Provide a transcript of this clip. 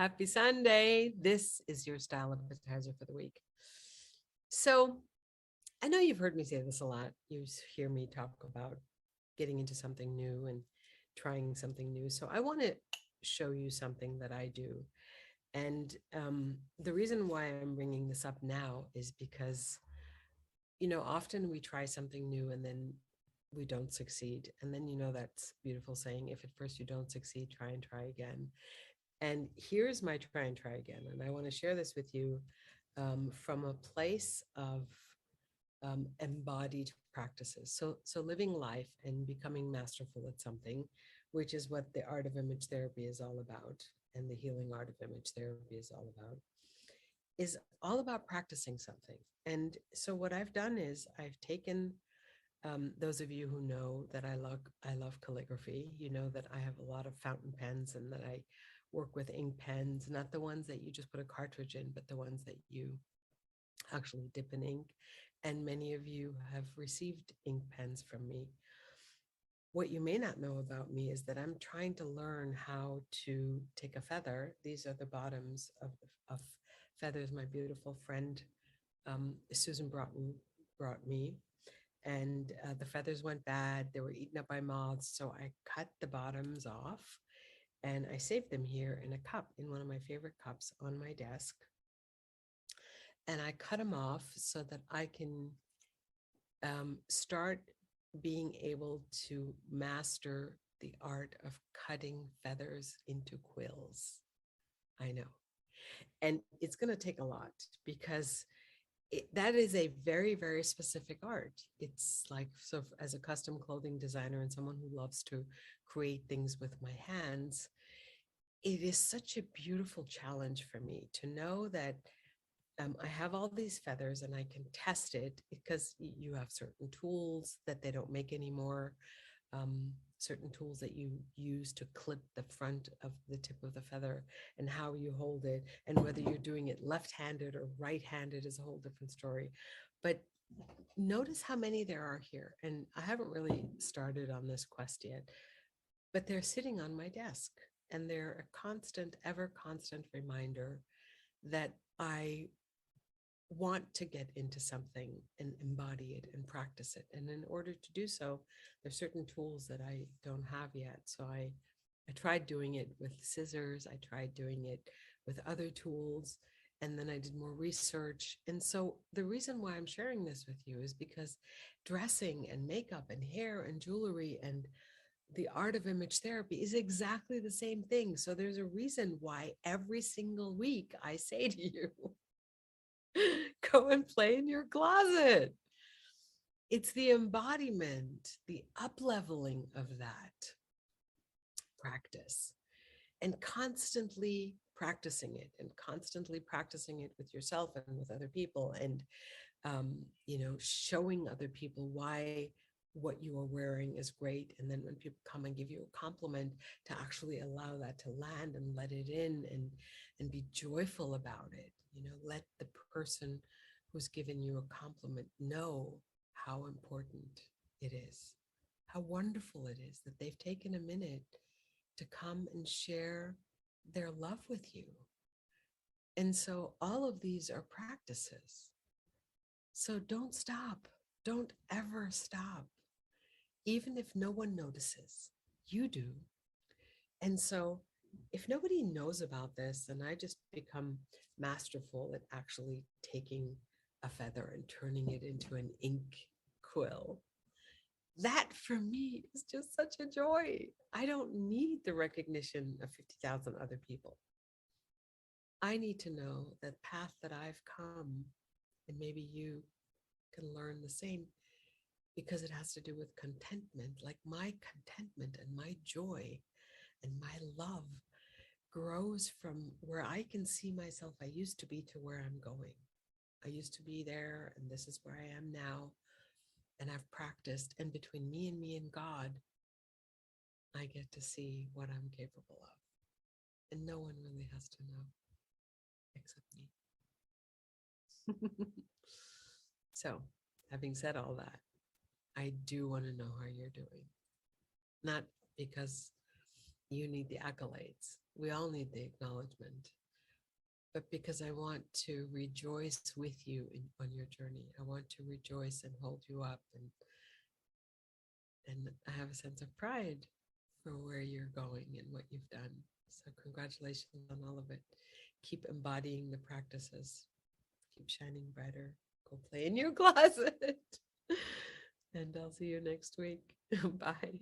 Happy Sunday. This is your style appetizer for the week. So, I know you've heard me say this a lot. You hear me talk about getting into something new and trying something new. So, I want to show you something that I do. And the reason why I'm bringing this up now is because, often we try something new and then we don't succeed. And then, that's beautiful saying, if at first you don't succeed, try and try again. And here's my try and try again. And I want to share this with you from a place of embodied practices. So living life and becoming masterful at something, which is what the art of image therapy is all about, and the healing art of image therapy is all about practicing something. And so what I've done is I've taken those of you who know that I love calligraphy, you know that I have a lot of fountain pens and that I work with ink pens, not the ones that you just put a cartridge in, but the ones that you actually dip in ink. And many of you have received ink pens from me. What you may not know about me is that I'm trying to learn how to take a feather. These are the bottoms of feathers my beautiful friend Susan brought me. And the feathers went bad. They were eaten up by moths. So I cut the bottoms off and I saved them here in a cup, in one of my favorite cups on my desk. And I cut them off so that I can start being able to master the art of cutting feathers into quills. I know. And it's going to take a lot because that is a very, very specific art. It's like, so as a custom clothing designer and someone who loves to create things with my hands, it is such a beautiful challenge for me to know that I have all these feathers and I can test it because you have certain tools that they don't make anymore. Certain tools that you use to clip the front of the tip of the feather and how you hold it, and whether you're doing it left-handed or right-handed is a whole different story. But notice how many there are here. And I haven't really started on this quest yet, but they're sitting on my desk and they're a constant, ever constant reminder that I want to get into something and embody it and practice it. And in order to do so, there's certain tools that I don't have yet. So I tried doing it with scissors. I tried doing it with other tools. And then I did more research. And so the reason why I'm sharing this with you is because dressing and makeup and hair and jewelry and the art of image therapy is exactly the same thing. So there's a reason why every single week I say to you, go and play in your closet. It's the embodiment, the up-leveling of that practice, and constantly practicing it with yourself and with other people, and showing other people why what you are wearing is great. And then when people come and give you a compliment, to actually allow that to land and let it in and be joyful about it. Let the person who's given you a compliment know how important it is, how wonderful it is that they've taken a minute to come and share their love with you. And so all of these are practices. So don't stop. Don't ever stop. Even if no one notices, you do. And so if nobody knows about this, then I just become masterful at actually taking a feather and turning it into an ink quill. That for me is just such a joy. I don't need the recognition of 50,000 other people. I need to know that path that I've come, and maybe you can learn the same, because it has to do with contentment. Like my contentment and my joy and my love grows from where I can see myself. I used to be to where I'm going. I used to be there, and this is where I am now. And I've practiced, and between me and God, I get to see what I'm capable of. And no one really has to know except me. So, having said all that, I do want to know how you're doing. Not because, you need the accolades. We all need the acknowledgement. But because I want to rejoice with you on your journey. I want to rejoice and hold you up. And I have a sense of pride for where you're going and what you've done. So congratulations on all of it. Keep embodying the practices. Keep shining brighter. Go play in your closet. And I'll see you next week. Bye.